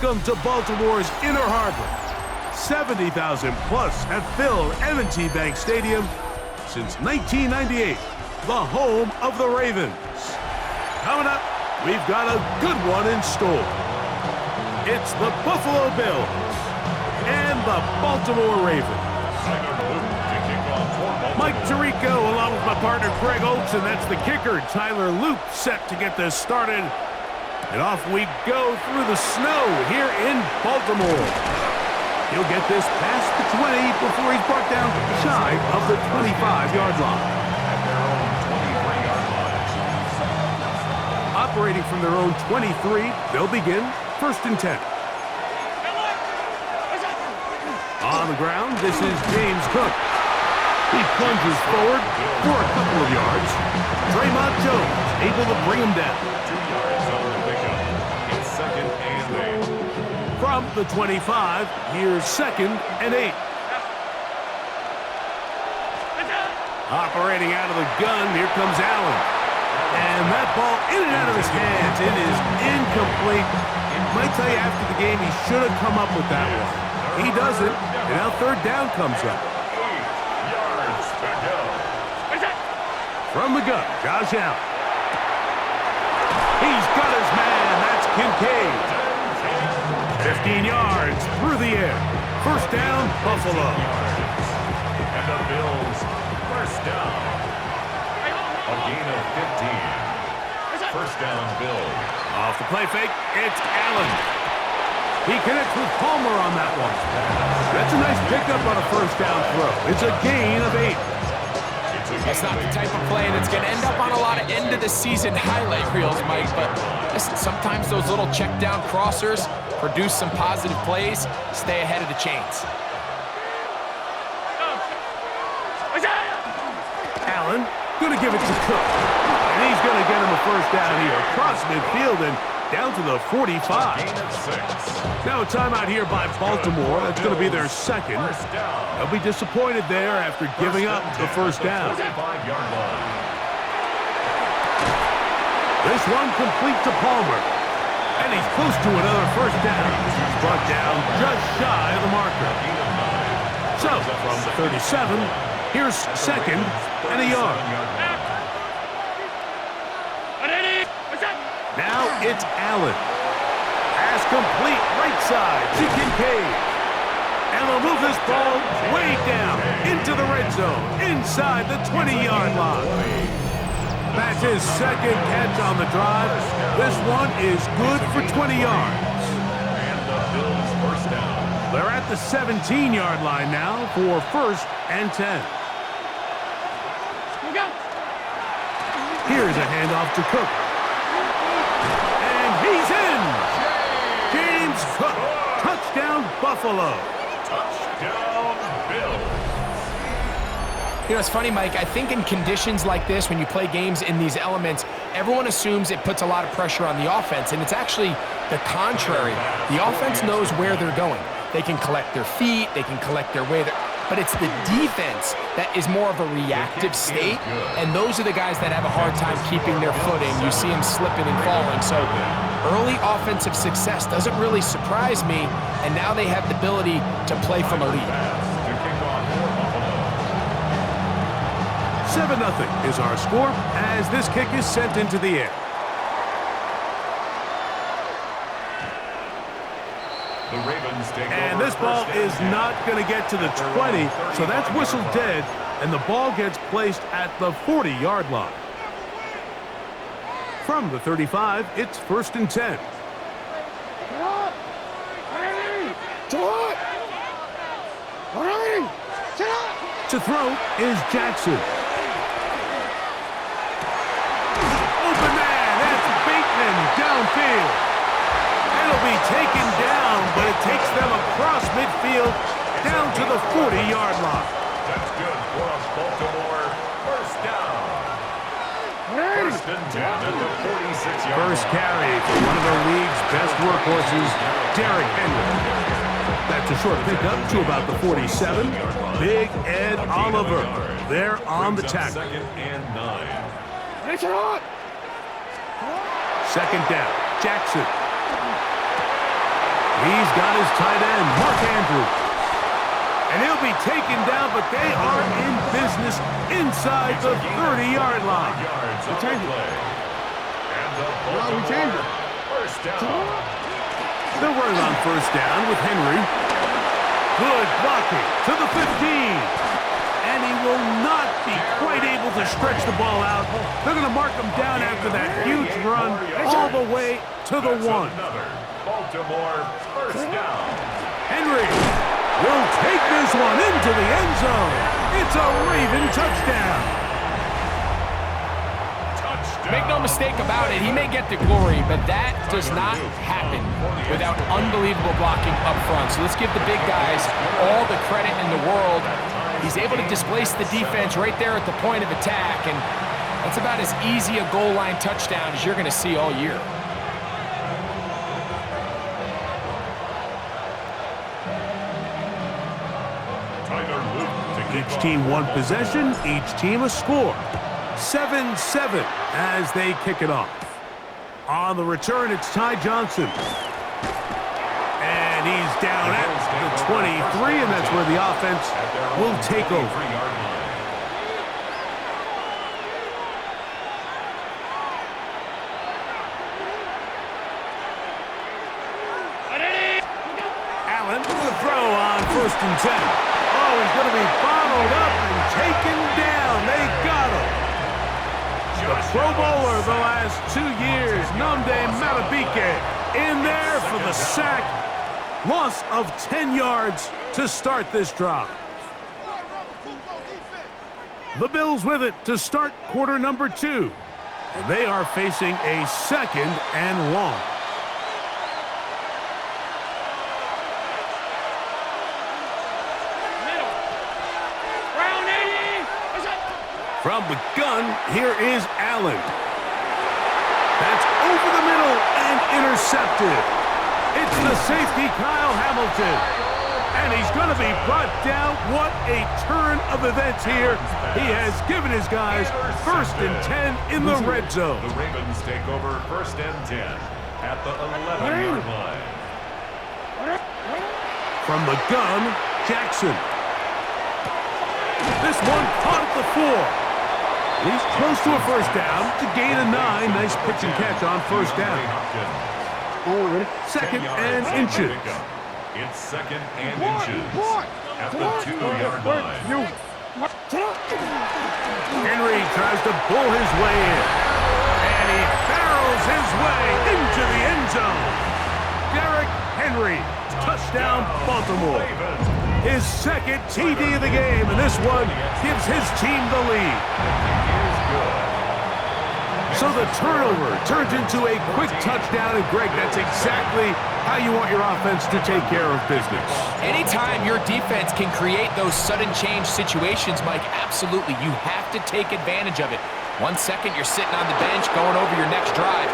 Welcome to Baltimore's Inner Harbor. 70,000 plus have filled M&T Bank Stadium since 1998, the home of the Ravens. Coming up, we've got a good one in store. It's the Buffalo Bills and the Baltimore Ravens. Mike Tirico along with my partner Greg Olson. That's the kicker. Tyler Luke set to get this started. And off we go through the snow here in Baltimore. He'll get this past the 20 before he's brought down shy of the 25-yard line. Operating from their own 23, they'll begin 1st and 10. On the ground, this is James Cook. He plunges forward for a couple of yards. Draymond Jones able to bring him down. 2 yards on the pickup. It's 2nd and 8. From the 25, here's 2nd and 8. Operating out of the gun, here comes Allen. And that ball in and out of his hands. It is incomplete. Might tell you after the game he should have come up with that one. He doesn't, and now 3rd down comes up. 8 yards to go. From the gun, Josh Allen. He's got his man. That's Kincaid. 15 yards through the air. 1st down, Buffalo. And the Bills, 1st down. A gain of 15. 1st down, Bills. Off the play fake, it's Allen. He connects with Palmer on that one. That's a nice pickup on a 1st down throw. It's a gain of 8. That's not the type of play that's going to end up on a lot of end-of-the-season highlight reels, Mike. But listen, sometimes those little check-down crossers produce some positive plays. Stay ahead of the chains. Allen going to give it to Cook. And he's going to get him a 1st down here. Across midfield and down to the 45. Gain of 6. Now a timeout here by Baltimore. That's going to be their 2nd. They'll be disappointed there after giving up the 1st down. 45-yard line. This one complete to Palmer. And he's close to another 1st down. He's brought down just shy of the marker. So, from the 37, here's 2nd and a yard. Now it's Allen. Pass complete right side to Kincaid. And they'll move this ball way down into the red zone, inside the 20-yard line. That's his 2nd catch on the drive. This one is good for 20 yards. And the Bills, 1st down. They're at the 17-yard line now for 1st and 10. Here's a handoff to Cook. And he's in! James Cook. Touchdown, Buffalo. Touchdown, Bills. You know, it's funny, Mike. I think in conditions like this, when you play games in these elements, everyone assumes it puts a lot of pressure on the offense, and it's actually the contrary. The offense knows where they're going. They can collect their feet, they can collect their way, but it's the defense that is more of a reactive state, and those are the guys that have a hard time keeping their footing. You see them slipping and falling, so early offensive success doesn't really surprise me, and now they have the ability to play from a lead. 7-0 is our score as this kick is sent into the air. The Ravens take And over this ball 1st is and 10. not going to get to the 20, so that's whistled dead, and the ball gets placed at the 40-yard line. From the 35, it's 1st and 10. To throw is Jackson. Open man, that's Bateman downfield. It'll be taken down, but it takes them across midfield down to the 40-yard line. That's good for a Baltimore 1st down. 1st and 10 at the 46-yard line. First carry for one of the league's best workhorses, Derrick Henry. That's a short pickup to about the 47. Big Ed Oliver there on the tackle. 2nd and 9. 2nd down, Jackson. He's got his tight end, Mark Andrews. And he'll be taken down, but they are in business inside the 30-yard line. We change it. We change it. First down. They're running on first down with Henry. Good blocking to the 15. And he will not be quite able to stretch the ball out. They're going to mark him down after that huge run all the way to the 1. Another Baltimore first down. Henry will take this one into the end zone. It's a Raven touchdown. Make no mistake about it, he may get the glory, but that does not happen without unbelievable blocking up front. So let's give the big guys all the credit in the world. He's able to displace the defense right there at the point of attack, and that's about as easy a goal line touchdown as you're going to see all year. Each team one possession, each team a score. 7-7 as they kick it off. On the return, it's Ty Johnson. And he's down at the 23, and that's where the offense will take over. Allen with a throw on 1st and 10. Oh, he's going to be bottled up and taken down. They got him. The Pro Bowler the last 2 years, Nnamdi Madubuike, in there for the sack. Loss of 10 yards to start this drive. The Bills with it to start quarter number 2. And they are facing a 2nd and long. From the gun, here is Allen. That's over the middle and intercepted. It's the safety, Kyle Hamilton. And he's going to be brought down. What a turn of events here. He has given his guys 1st and 10 in the red zone. The Ravens take over 1st and 10 at the 11-yard line. From the gun, Jackson. This one caught at the 4. He's close to a 1st down to gain a 9. Nice pitch and catch on 1st down. 2nd and inches. It's 2nd and inches at the 2-yard line. Henry tries to bull his way in. And he barrels his way into the end zone. Derrick Henry, touchdown Baltimore. His 2nd TD of the game, and this one gives his team the lead. So the turnover turns into a quick touchdown, and Greg, that's exactly how you want your offense to take care of business. Anytime your defense can create those sudden change situations, Mike, absolutely, you have to take advantage of it. 1 second, you're sitting on the bench going over your next drive.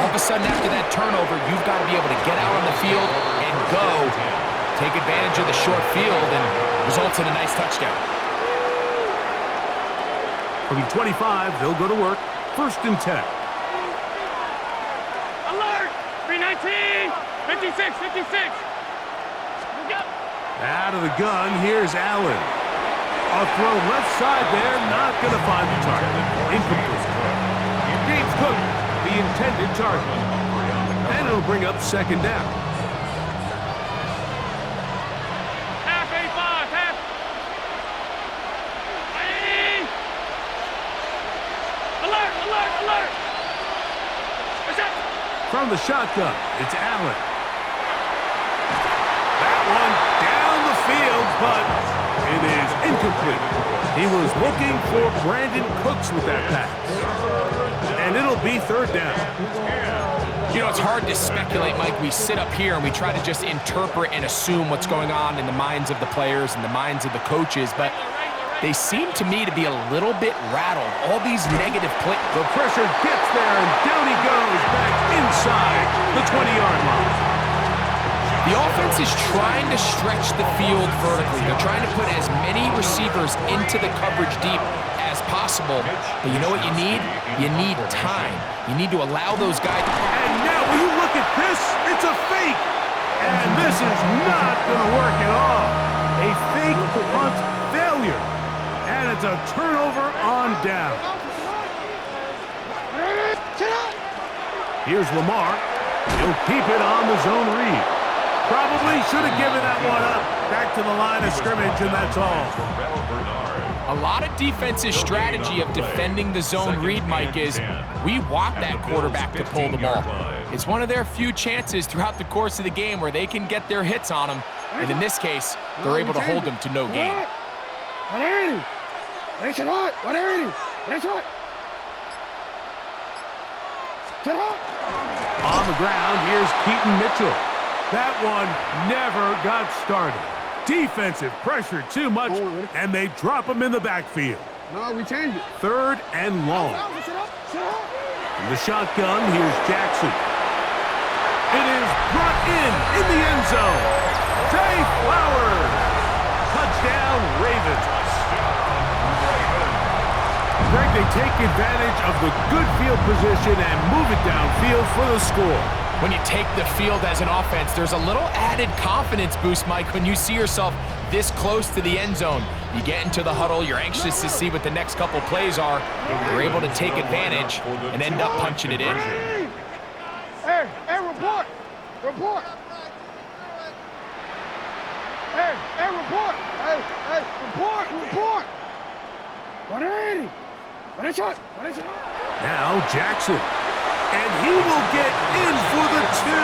All of a sudden, after that turnover, you've got to be able to get out on the field and go. Take advantage of the short field, and results in a nice touchdown. From 25, they'll go to work. 1st and 10. Alert! 319! 56, 56! Out of the gun, here's Allen. A throw left side there, not going to find the target. Incomplete. James Cook, the intended target. And it'll bring up 2nd down. Half 85, half. Alert, alert, alert! From the shotgun, it's Allen. That one down the field, but it is incomplete. He was looking for Brandon Cooks with that pass. And it'll be 3rd down. You know, it's hard to speculate, Mike. We sit up here and we try to just interpret and assume what's going on in the minds of the players and the minds of the coaches, but they seem to me to be a little bit rattled. All these negative plays. The pressure gets there, and down he goes back inside the 20-yard line. The offense is trying to stretch the field vertically. They're trying to put as many receivers into the coverage deep as possible. But you know what you need? You need time. You need to allow those guys. And now, will you look at this? It's a fake. And is not going to work at all. A fake punt failure. And it's a turnover on down. Here's Lamar. He'll keep it on the zone read. Probably should have given that one up. Back to the line of scrimmage, and that's all. A lot of defense's strategy of defending the zone read, Mike, is we want that quarterback to pull the ball. It's one of their few chances throughout the course of the game where they can get their hits on him. And in this case, they're able to hold them to no gain. 180. 180. On the ground, here's Keaton Mitchell. That one never got started. Defensive pressure too much, and they drop him in the backfield. No, we changed it. 3rd and long. From the shotgun, here's Jackson. It is brought in the end zone. Tay Flowers. Touchdown, Ravens. Greg, they take advantage of the good field position and move it downfield for the score. When you take the field as an offense, there's a little added confidence boost, Mike, when you see yourself this close to the end zone. You get into the huddle, you're anxious to see what the next couple plays are. You're able to take advantage and end up punching it in. Hey, report. Report. Hey, report. Hey, report. 180. What is it? Now Jackson. And he will get in for the 2.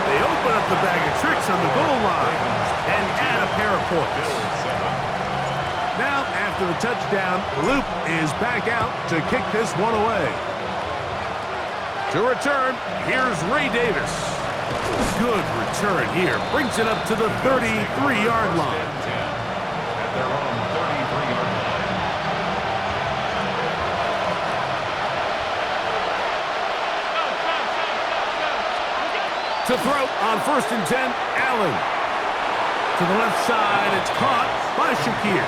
They open up the bag of tricks on the goal line and add a pair of points. Now, after the touchdown, Loop is back out to kick this one away. To return, here's Ray Davis. Good return here. Brings it up to the 33-yard line. To throw on 1st and 10, Allen. To the left side, it's caught by Shakir.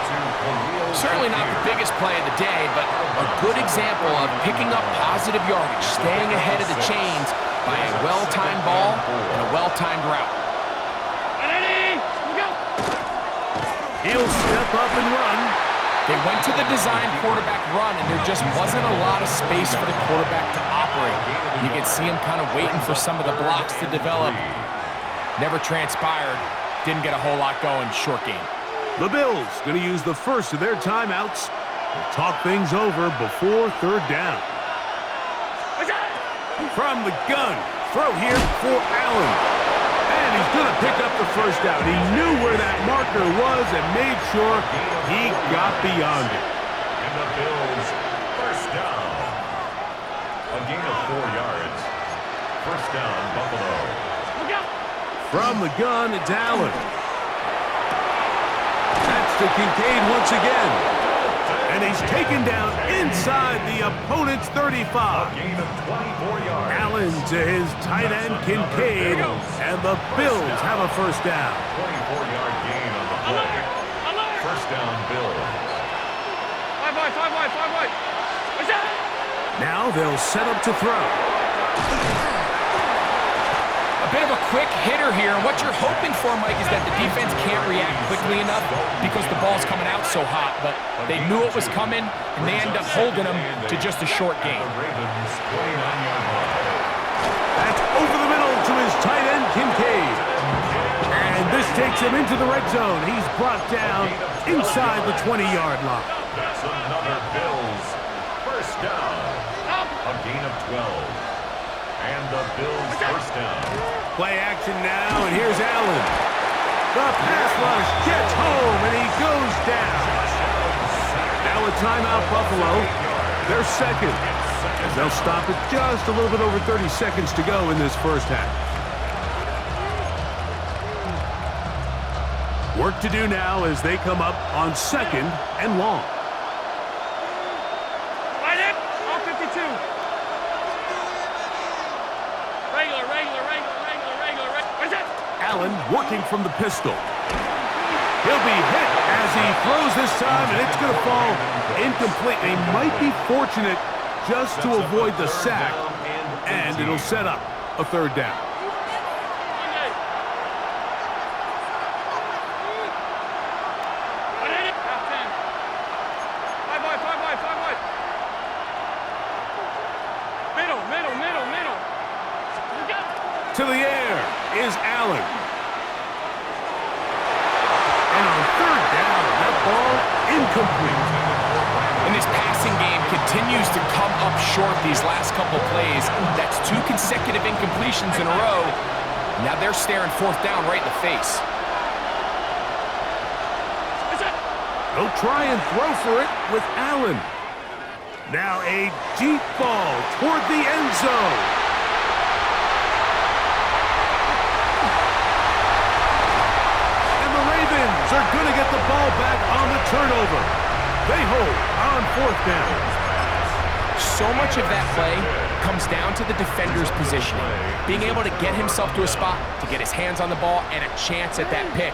Certainly not the biggest play of the day, but a good example of picking up positive yardage, staying ahead of the chains by a well-timed ball and a well-timed route. He'll step up and run. They went to the design quarterback run, and there just wasn't a lot of space for the quarterback to operate. You can see him kind of waiting for some of the blocks to develop. Never transpired. Didn't get a whole lot going. Short game. The Bills going to use the first of their timeouts to talk things over before 3rd down. From the gun, throw here for Allen. And he's going to pick up the first down. He knew where that marker was and made sure he got beyond it. And the Bills, first down. A gain of 4 yards. First down, Buffalo. From the gun, it's Allen. That's to Kincaid once again. And he's taken down inside the opponent's 35. A gain of 24 yards. Allen to his tight end, Kincaid. And the Bills have a first down. 24-yard gain on the play. First down, Bills. 5 wide. Now they'll set up to throw. A bit of a quick hitter here. What you're hoping for, Mike, is that the defense can't react quickly enough because the ball's coming out so hot. But they knew it was coming, and they end up holding them to just a short gain. That's over the middle to his tight end, Kincaid. And this takes him into the red zone. He's brought down inside the 20-yard line. That's another Bills first down. A gain of 12. And the Bills first down. Play action now, and here's Allen. The pass rush gets home, and he goes down. Now a timeout, Buffalo. They're second, as they'll stop it just a little bit over 30 seconds to go in this first half. Work to do now as they come up on 2nd and long. Right in, all 52. Regular. What's that? Allen working from the pistol. He'll be hit as he throws this time, and it's going to fall incomplete. They might be fortunate just to avoid the sack, and it'll set up a 3rd down. Allen. And on third down, that ball incomplete. And this passing game continues to come up short these last couple plays. That's 2 consecutive incompletions in a row. Now they're staring fourth down right in the face. He'll try and throw for it with Allen. Now a deep ball toward the end zone. And the Ravens are going to get the ball back on the turnover. They hold on fourth down. So much of that play comes down to the defender's positioning. Being able to get himself to a spot, to get his hands on the ball, and a chance at that pick.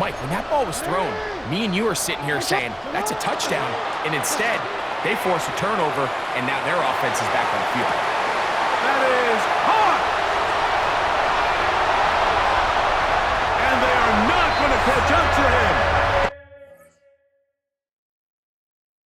Mike, when that ball was thrown, me and you are sitting here saying, that's a touchdown. And instead, they force a turnover, and now their offense is back on the field.